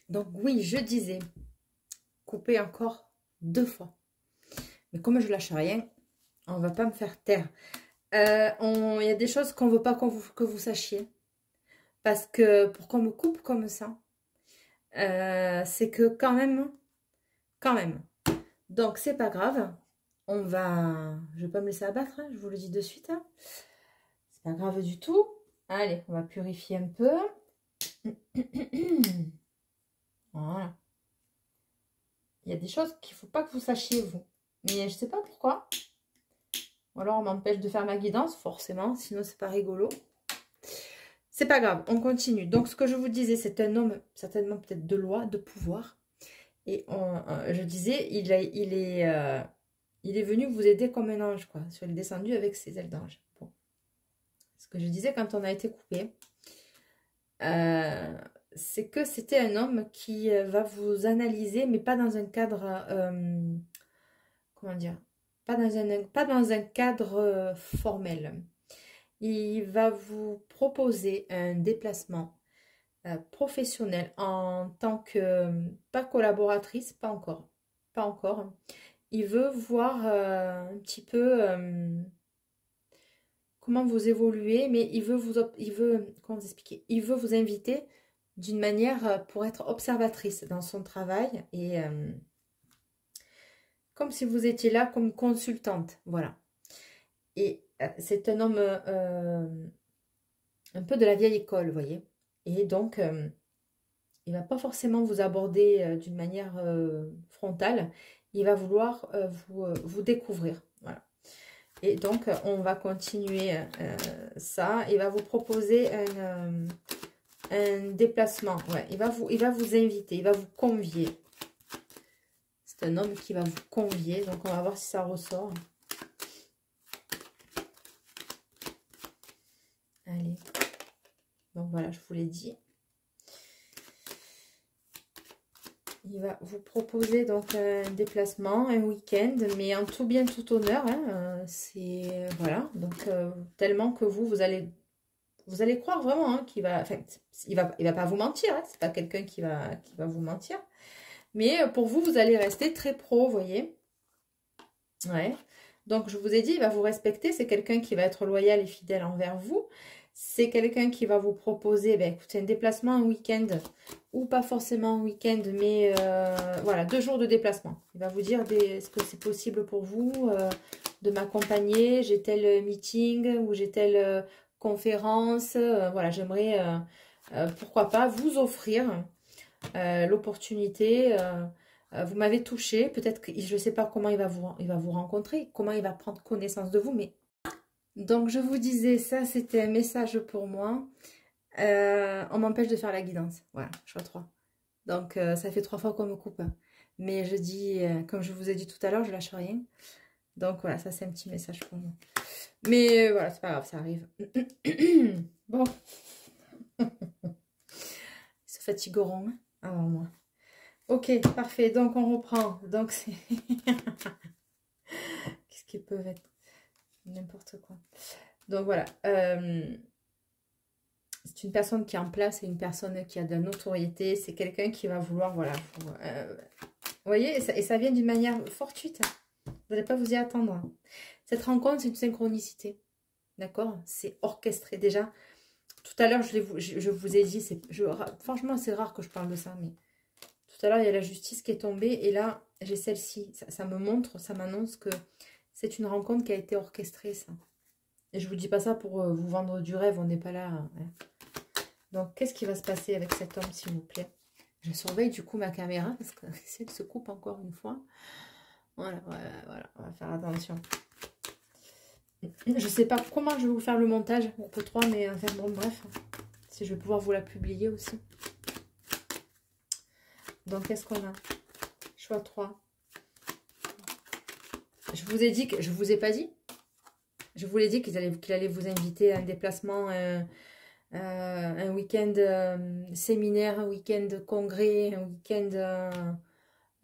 Donc oui, je disais, couper encore 2 fois. Mais comme je lâche rien, on va pas me faire taire. Il y a des choses qu'on veut pas que vous sachiez. Parce que pour qu'on me coupe comme ça, c'est que quand même. Donc c'est pas grave. Je vais pas me laisser abattre, hein, je vous le dis de suite. Hein. C'est pas grave du tout. Allez, on va purifier un peu. Voilà. Il y a des choses qu'il faut pas que vous sachiez, vous. Mais je sais pas pourquoi. Ou alors on m'empêche de faire ma guidance, forcément. Sinon, c'est pas rigolo. C'est pas grave, on continue. Donc, ce que je vous disais, c'est un homme, certainement peut-être de loi, de pouvoir. Et je disais, il est venu vous aider comme un ange, quoi. Il est descendu avec ses ailes d'ange. Bon. Ce que je disais quand on a été coupé, c'est que c'était un homme qui va vous analyser, mais pas dans un cadre, comment dire, pas dans un cadre formel. Il va vous proposer un déplacement professionnel en tant que, pas collaboratrice, pas encore, pas encore. Il veut voir un petit peu comment vous évoluez, mais comment vous expliquer, il veut vous inviter d'une manière pour être observatrice dans son travail et comme si vous étiez là comme consultante, voilà. Et c'est un homme un peu de la vieille école, vous voyez. Et donc, il ne va pas forcément vous aborder d'une manière frontale. Il va vouloir vous découvrir, voilà. Et donc, on va continuer ça. Il va vous proposer un déplacement. Ouais, il va vous inviter, il va vous convier. C'est un homme qui va vous convier. Donc, on va voir si ça ressort. Allez. Donc, voilà, je vous l'ai dit. Il va vous proposer donc un déplacement, un week-end, mais en tout bien, tout honneur. Hein, c'est voilà, donc tellement que vous allez croire vraiment hein, qu'il va, enfin, il va pas vous mentir. Hein, c'est pas quelqu'un qui va vous mentir, mais pour vous, vous allez rester très pro, vous voyez. Ouais. Donc je vous ai dit, il va vous respecter. C'est quelqu'un qui va être loyal et fidèle envers vous. C'est quelqu'un qui va vous proposer, ben, écoutez, un déplacement un week-end, ou pas forcément un week-end, mais voilà, 2 jours de déplacement. Il va vous dire, est-ce que c'est possible pour vous de m'accompagner? J'ai tel meeting ou j'ai telle conférence. Voilà, j'aimerais, pourquoi pas, vous offrir l'opportunité. Vous m'avez touché, peut-être que je ne sais pas comment il va vous rencontrer, comment il va prendre connaissance de vous, mais... Donc, je vous disais, ça, c'était un message pour moi. On m'empêche de faire la guidance. Voilà, choix 3. Donc, ça fait 3 fois qu'on me coupe. Mais je dis, comme je vous ai dit tout à l'heure, je lâche rien. Donc, voilà, ça, c'est un petit message pour moi. Mais voilà, c'est pas grave, ça arrive. Bon. Ils se fatigueront hein, avant moi. Ok, parfait. Donc, on reprend. Donc, c'est... Qu'est-ce qu'ils peuvent être? N'importe quoi. Donc voilà, c'est une personne qui est en place, c'est une personne qui a de la notoriété, c'est quelqu'un qui va vouloir, voilà, vous voyez, et ça vient d'une manière fortuite, vous n'allez pas vous y attendre. Cette rencontre, c'est une synchronicité, d'accord? C'est orchestré déjà. Tout à l'heure, je vous ai dit, franchement, c'est rare que je parle de ça, mais tout à l'heure, il y a la justice qui est tombée, et là, j'ai celle-ci, ça me montre, ça m'annonce que c'est une rencontre qui a été orchestrée, ça. Et je vous dis pas ça pour vous vendre du rêve, on n'est pas là. Hein. Donc, qu'est-ce qui va se passer avec cet homme, s'il vous plaît? Je surveille du coup ma caméra, parce que si elle se coupe encore une fois. Voilà, on va faire attention. Je sais pas comment je vais vous faire le montage, on peut 3, mais enfin bon, bref. Si je vais pouvoir vous la publier aussi. Donc, qu'est-ce qu'on a? Choix 3. Je vous ai dit que... Je vous ai pas dit? Je vous l'ai dit qu'il allait vous inviter à un déplacement, un week-end séminaire, un week-end congrès, un week-end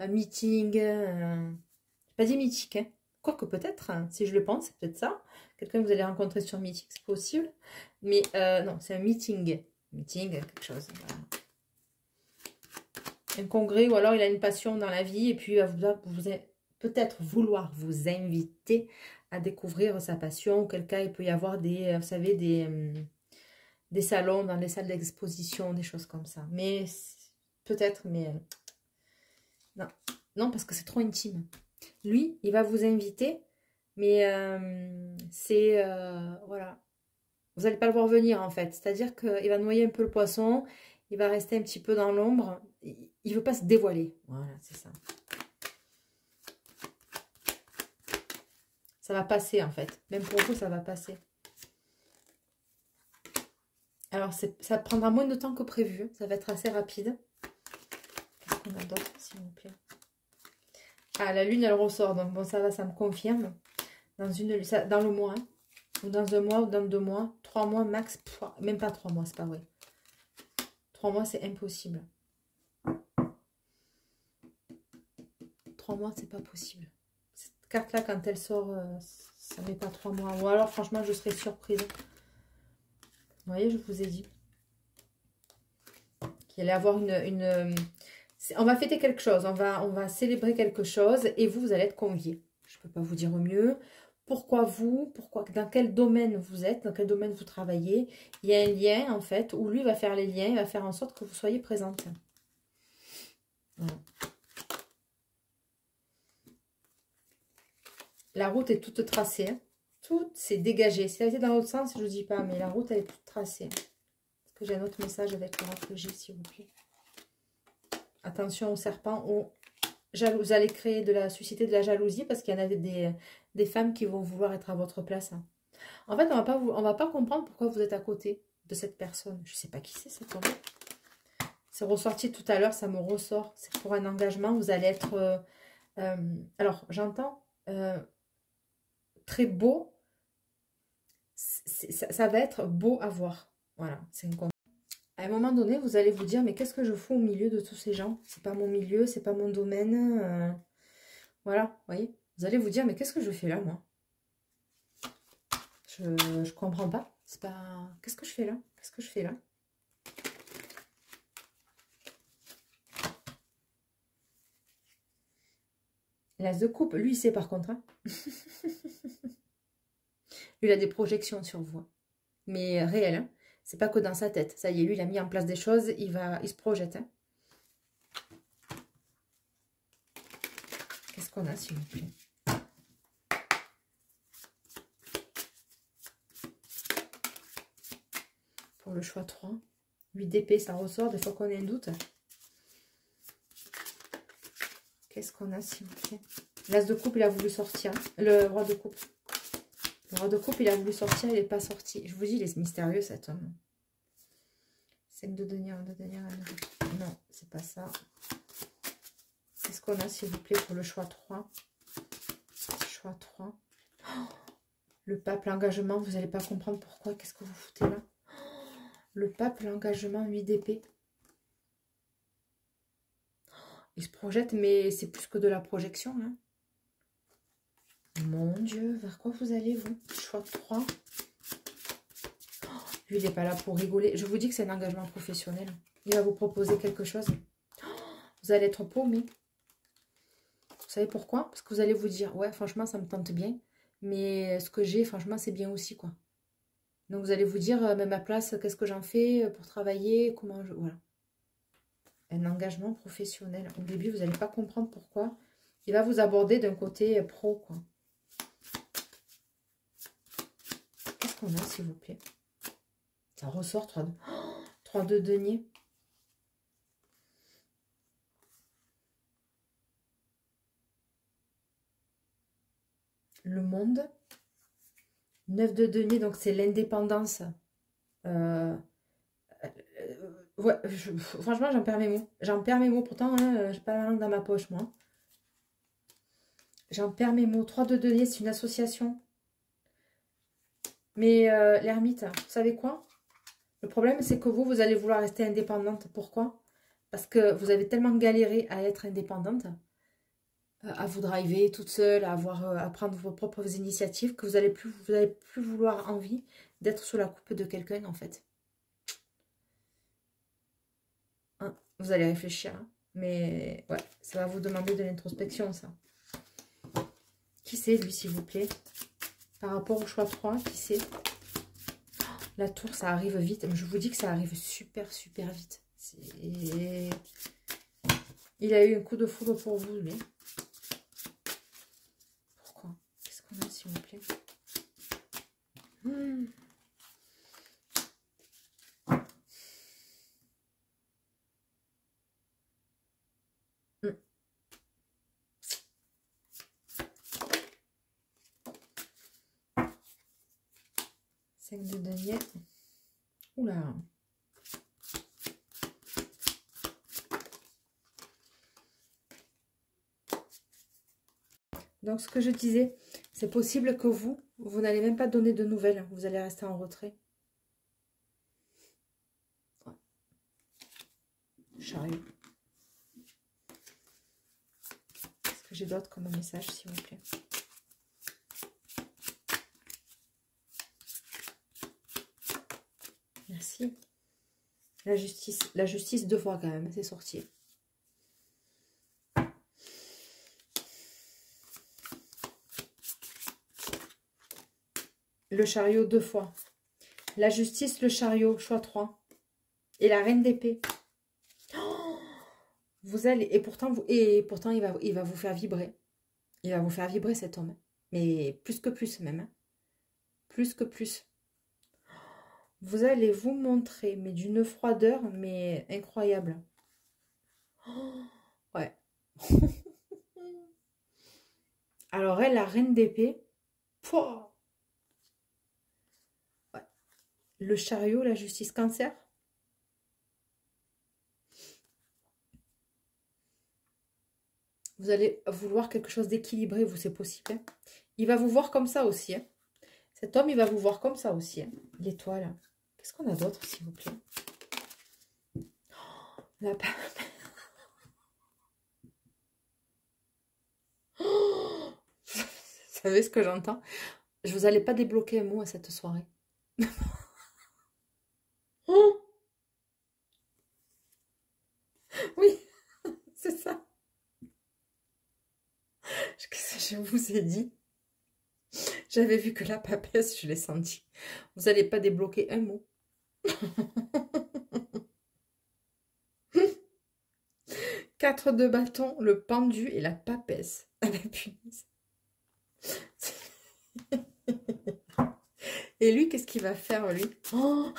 un meeting. J'ai pas dit meeting, hein. Quoique peut-être, hein, si je le pense, c'est peut-être ça. Quelqu'un que vous allez rencontrer sur meeting, c'est possible. Mais non, c'est un meeting. Meeting, quelque chose. Voilà. un congrès, ou alors il a une passion dans la vie, et puis il va peut-être vouloir vous inviter à découvrir sa passion. Auquel cas, il peut y avoir des, vous savez, des salons dans les salles d'exposition, des choses comme ça. Mais peut-être, mais non. Non, parce que c'est trop intime. Lui, il va vous inviter, mais c'est... voilà. Vous n'allez pas le voir venir, en fait. C'est-à-dire qu'il va noyer un peu le poisson, il va rester un petit peu dans l'ombre. Il ne veut pas se dévoiler. Voilà, c'est ça. Ça va passer, en fait. Même pour vous, ça va passer. Alors, ça prendra moins de temps que prévu. Ça va être assez rapide. Qu'est-ce qu'on a d'autre, s'il vous plaît? Ah, la lune, elle ressort. Donc, bon, ça va, ça me confirme. Dans le mois, hein. Ou dans un mois, ou dans 2 mois. 3 mois max. Pff, même pas 3 mois, c'est pas vrai. 3 mois, c'est impossible. 3 mois, c'est pas possible. Cette carte-là, quand elle sort, ça met pas 3 mois. Ou alors, franchement, je serais surprise. Vous voyez, je vous ai dit qu'il allait avoir on va fêter quelque chose, on va célébrer quelque chose et vous allez être conviés. Je ne peux pas vous dire mieux. Pourquoi dans quel domaine vous êtes, dans quel domaine vous travaillez. Il y a un lien, en fait, où lui va faire les liens, il va faire en sorte que vous soyez présente. Voilà. La route est toute tracée. Hein. Tout c'est dégagé. Si elle était dans l'autre sens, je ne vous dis pas, mais la route, elle est toute tracée. Est-ce que j'ai un autre message avec le J, s'il vous plaît? Attention aux serpents, vous allez susciter de la jalousie parce qu'il y en a des femmes qui vont vouloir être à votre place. En fait, on va pas comprendre pourquoi vous êtes à côté de cette personne. Je ne sais pas qui c'est cet homme. C'est ressorti tout à l'heure, ça me ressort. C'est pour un engagement, vous allez être... alors, j'entends très beau. Ça va être beau à voir. Voilà, c'est une compte. À un moment donné, vous allez vous dire, mais qu'est-ce que je fous au milieu de tous ces gens? C'est pas mon milieu, c'est pas mon domaine. Voilà, vous voyez. Vous allez vous dire, mais qu'est-ce que je fais là, moi? Je comprends pas. C'est pas... Qu'est-ce que je fais là? Qu'est-ce que je fais là? L'as de coupe, lui, il sait par contre. Hein. Lui, il a des projections sur vous. Mais réelles, hein. C'est pas que dans sa tête. Ça y est, lui, il a mis en place des choses, il se projette. Hein. Qu'est-ce qu'on a, s'il vous plaît? Pour le choix 3. 8 d'épée, ça ressort des fois qu'on a un doute. Qu'est-ce qu'on a, s'il vous plaît? L'as de coupe, il a voulu sortir. Le roi de coupe. Le roi de coupe, il a voulu sortir, il n'est pas sorti. Je vous dis, il est mystérieux, cet homme. 5 de denier, 1 de denier, 1 de... Non, c'est pas ça. Qu'est-ce qu'on a, s'il vous plaît, pour le choix 3? Choix 3. Oh, le pape, l'engagement, vous n'allez pas comprendre pourquoi. Qu'est-ce que vous foutez là? Le pape, l'engagement, 8 d'épée. Il se projette, mais c'est plus que de la projection. Hein. Mon Dieu, vers quoi vous allez, vous? Choix 3. Oh, lui, il n'est pas là pour rigoler. Je vous dis que c'est un engagement professionnel. Il va vous proposer quelque chose. Oh, vous allez être paumé. Vous savez pourquoi? Parce que vous allez vous dire, ouais, franchement, ça me tente bien. Mais ce que j'ai, franchement, c'est bien aussi, quoi. Donc, vous allez vous dire, même à place, qu'est-ce que j'en fais pour travailler? Comment je... Voilà. Un engagement professionnel. Au début, vous n'allez pas comprendre pourquoi. Il va vous aborder d'un côté pro, quoi. Qu'est-ce qu'on a, s'il vous plaît? Ça ressort 3 de... Oh, 3 de denier. Le monde. 9 de denier, donc c'est l'indépendance. Ouais, franchement, j'en perds mes mots. J'en perds mes mots. Pourtant, hein, j'ai pas la langue dans ma poche, moi. J'en perds mes mots. 3 de denier, c'est une association. Mais l'ermite, vous savez quoi? Le problème, c'est que vous allez vouloir rester indépendante. Pourquoi? Parce que vous avez tellement galéré à être indépendante, à vous driver toute seule, à prendre vos propres initiatives, que vous allez plus vouloir envie d'être sous la coupe de quelqu'un, en fait. Hein, vous allez réfléchir. Hein. Mais ouais, ça va vous demander de l'introspection, ça. Qui c'est, lui, s'il vous plaît? Par rapport au choix 3, qui c'est? La tour, ça arrive vite. Je vous dis que ça arrive super, super vite. Il a eu un coup de foudre pour vous, lui. Pourquoi? Qu'est-ce qu'on a, s'il vous plaît? Hmm. 5 de denier. Oula. Donc, ce que je disais, c'est possible que vous n'allez même pas donner de nouvelles. Vous allez rester en retrait. Ouais. Chariot. Est-ce que j'ai d'autres comme message, s'il vous plaît? Merci. La justice 2 fois quand même, c'est sorti. Le chariot 2 fois. La justice, le chariot, choix 3. Et la reine d'épée. Oh, vous allez, et pourtant il va vous faire vibrer. Il va vous faire vibrer cet homme. Mais plus que plus même. Hein. Plus que plus. Vous allez vous montrer, mais d'une froideur, mais incroyable. Oh, ouais. Alors elle, la reine d'épée. Ouais. Le chariot, la justice, cancer. Vous allez vouloir quelque chose d'équilibré, vous, c'est possible. Hein. Il va vous voir comme ça aussi. Hein. Cet homme, il va vous voir comme ça aussi. Hein. L'étoile. Qu'est-ce qu'on a d'autre, s'il vous plaît? Oh, la... Oh, vous savez ce que j'entends? Je vous allez pas débloquer un mot à cette soirée. Oh, oui, c'est ça. Qu'est-ce que je vous ai dit? J'avais vu que la papesse, je l'ai senti. Vous n'allez pas débloquer un mot. 4 de bâton, le pendu et la papesse. Ah la punaise. Et lui, qu'est-ce qu'il va faire, lui? Oh,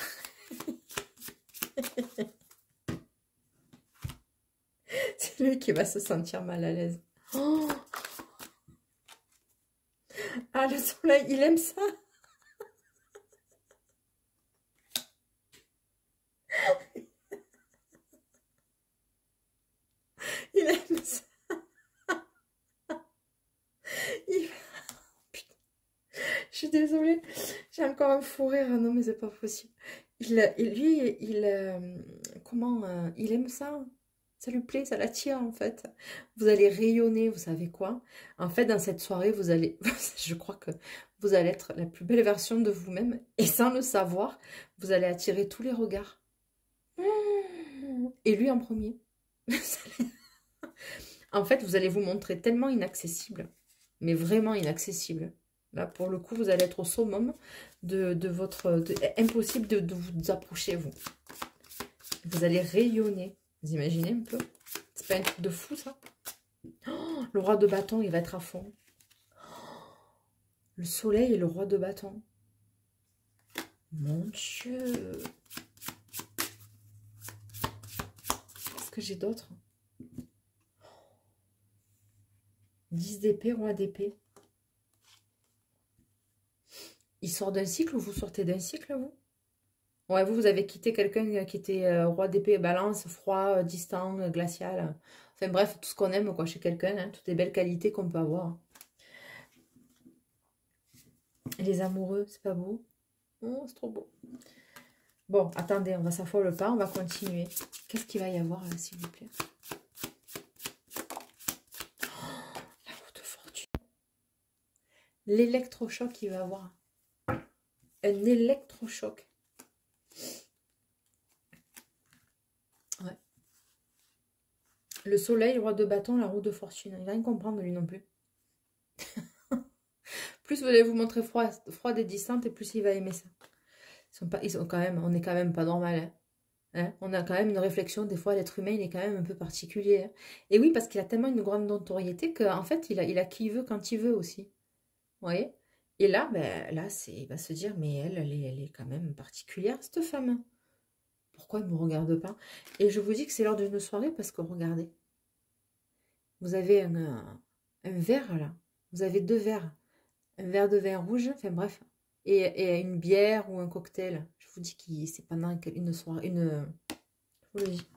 c'est lui qui va se sentir mal à l'aise. Oh, ah, le soleil, il aime ça. Il aime ça. Il... Putain, je suis désolée. J'ai encore un fou rire. Non, mais c'est pas possible. Comment il aime ça. Ça lui plaît, ça l'attire en fait. Vous allez rayonner, vous savez quoi? En fait, dans cette soirée, vous allez, je crois que vous allez être la plus belle version de vous-même. Et sans le savoir, vous allez attirer tous les regards. Et lui en premier. En fait, vous allez vous montrer tellement inaccessible. Mais vraiment inaccessible. Là, pour le coup, vous allez être au summum de votre... impossible de vous approcher, vous. Vous allez rayonner. Vous imaginez un peu? C'est pas un truc de fou, ça? Oh, le roi de bâton, il va être à fond. Oh, le soleil et le roi de bâton. Mon Dieu! Qu'est-ce que j'ai d'autre? 10 d'épée, roi d'épée. Il sort d'un cycle ou vous sortez d'un cycle, vous? Ouais, vous avez quitté quelqu'un qui était roi d'épée, balance, froid, distant, glacial. Enfin bref, tout ce qu'on aime quoi chez quelqu'un, hein, toutes les belles qualités qu'on peut avoir. Et les amoureux, c'est pas beau? Oh, c'est trop beau. Bon, attendez, on va s'affoler le pas, on va continuer. Qu'est-ce qu'il va y avoir là, s'il vous plaît? Oh, la roue de fortune. L'électrochoc, il va avoir. Un électrochoc. Ouais. Le soleil, le roi de bâton, la roue de fortune. Il va rien comprendre, lui non plus. Plus vous allez vous montrer froide et distante, et plus il va aimer ça. Ils sont quand même, on n'est quand même pas normal. Hein. Hein, on a quand même une réflexion, des fois, l'être humain, il est quand même un peu particulier. Hein. Et oui, parce qu'il a tellement une grande notoriété qu'en fait, il a qui il veut quand il veut aussi. Vous voyez? Et là, ben, là il va se dire, mais elle est quand même particulière, cette femme. Pourquoi elle ne me regarde pas? Et je vous dis que c'est lors d'une soirée parce que, regardez, vous avez un verre, là. Vous avez 2 verres. Un verre de vin rouge, enfin bref. Et une bière ou un cocktail. Je vous dis que c'est pendant une soirée, je vous le dis.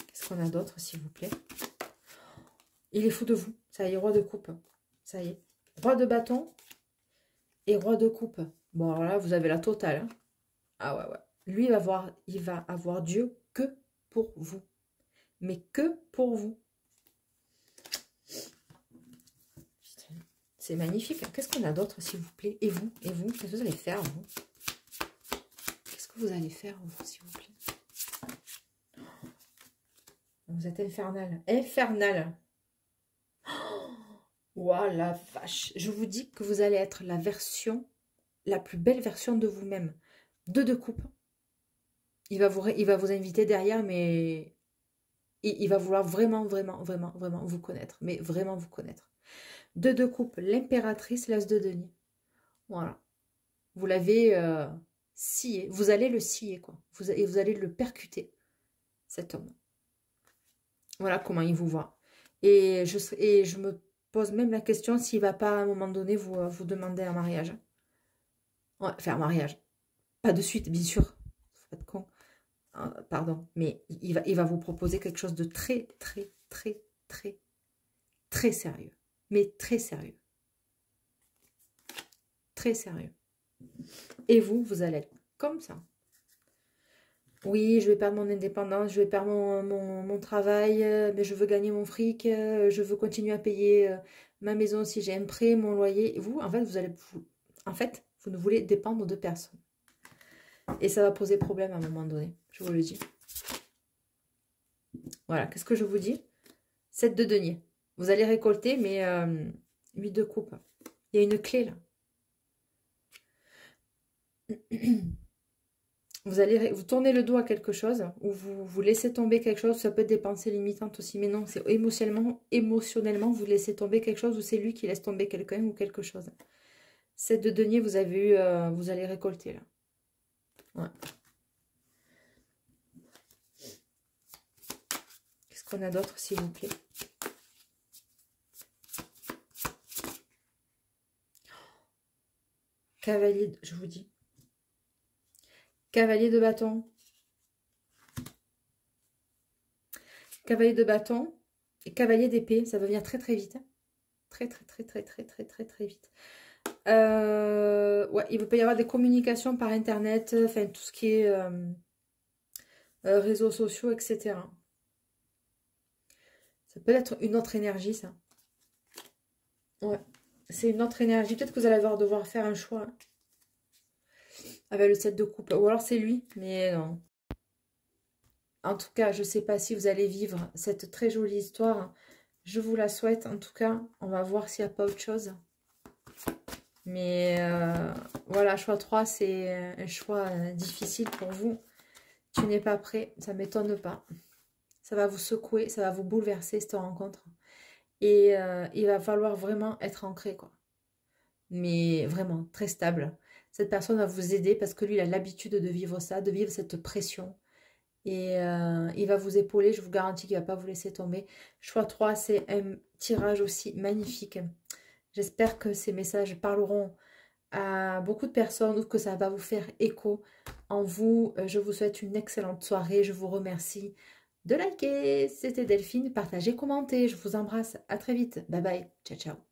Qu'est-ce qu'on a d'autre, s'il vous plaît? Il est fou de vous. Ça y est, roi de coupe. Ça y est. Roi de bâton et roi de coupe. Bon, alors là, vous avez la totale. Hein. Ah ouais, ouais. Lui, il va avoir Dieu que pour vous. Mais que pour vous. C'est magnifique. Qu'est-ce qu'on a d'autre, s'il vous plaît? Et vous? Et vous? Qu'est-ce que vous allez faire, vous? Qu'est-ce que vous allez faire, vous, s'il vous plaît? Vous êtes infernal. Infernal. Ouah, la vache. Je vous dis que vous allez être la version, la plus belle version de vous-même. 2 de coupe. Il va vous inviter derrière, mais il va vouloir vraiment, vraiment, vraiment, vraiment vous connaître. Mais vraiment vous connaître. 2 de coupe, l'impératrice, l'as de denier. Voilà. Vous l'avez scié. Vous allez le scier, quoi. Et vous allez le percuter, cet homme. Voilà comment il vous voit. Et je me pose même la question s'il ne va pas, à un moment donné, vous demander un mariage. Ouais, faire un mariage. Pas de suite, bien sûr. Faut pas de con. Pardon. Mais il va vous proposer quelque chose de très, très, très, très, très sérieux. Mais très sérieux. Très sérieux. Et vous allez être comme ça. Oui, je vais perdre mon indépendance, je vais perdre mon travail, mais je veux gagner mon fric, je veux continuer à payer ma maison si j'ai un prêt, mon loyer. Et vous, en fait, vous ne voulez dépendre de personne. Et ça va poser problème à un moment donné, je vous le dis. Voilà, qu'est-ce que je vous dis? 7 de denier. Vous allez récolter, mais 8 de coupe. Il y a une clé, là. Vous tournez le dos à quelque chose, ou vous laissez tomber quelque chose, ça peut être des pensées limitantes aussi, mais non, c'est émotionnellement, vous laissez tomber quelque chose, ou c'est lui qui laisse tomber quelqu'un ou quelque chose. 7 de denier, vous avez eu, vous allez récolter, là. Ouais. Qu'est-ce qu'on a d'autre, s'il vous plaît? Cavalier, je vous dis. Cavalier de bâton. Cavalier de bâton et cavalier d'épée. Ça va venir très très vite. Très très très très très très très très vite. Ouais, il peut y avoir des communications par internet, enfin tout ce qui est réseaux sociaux, etc. Ça peut être une autre énergie, ça. Ouais, c'est une autre énergie. Peut-être que vous allez devoir faire un choix. Hein, avec le 7 de coupe. Ou alors c'est lui, mais non. En tout cas, je ne sais pas si vous allez vivre cette très jolie histoire. Je vous la souhaite. En tout cas, on va voir s'il n'y a pas autre chose. Mais voilà, choix 3, c'est un choix difficile pour vous. Tu n'es pas prêt, ça ne m'étonne pas. Ça va vous secouer, ça va vous bouleverser cette rencontre. Et il va falloir vraiment être ancré, quoi. Mais vraiment, très stable. Cette personne va vous aider parce que lui, il a l'habitude de vivre ça, de vivre cette pression. Et il va vous épauler, je vous garantis qu'il ne va pas vous laisser tomber. Choix 3, c'est un tirage aussi magnifique. J'espère que ces messages parleront à beaucoup de personnes ou que ça va vous faire écho en vous. Je vous souhaite une excellente soirée. Je vous remercie de liker. C'était Delphine. Partagez, commentez. Je vous embrasse. À très vite. Bye bye. Ciao, ciao.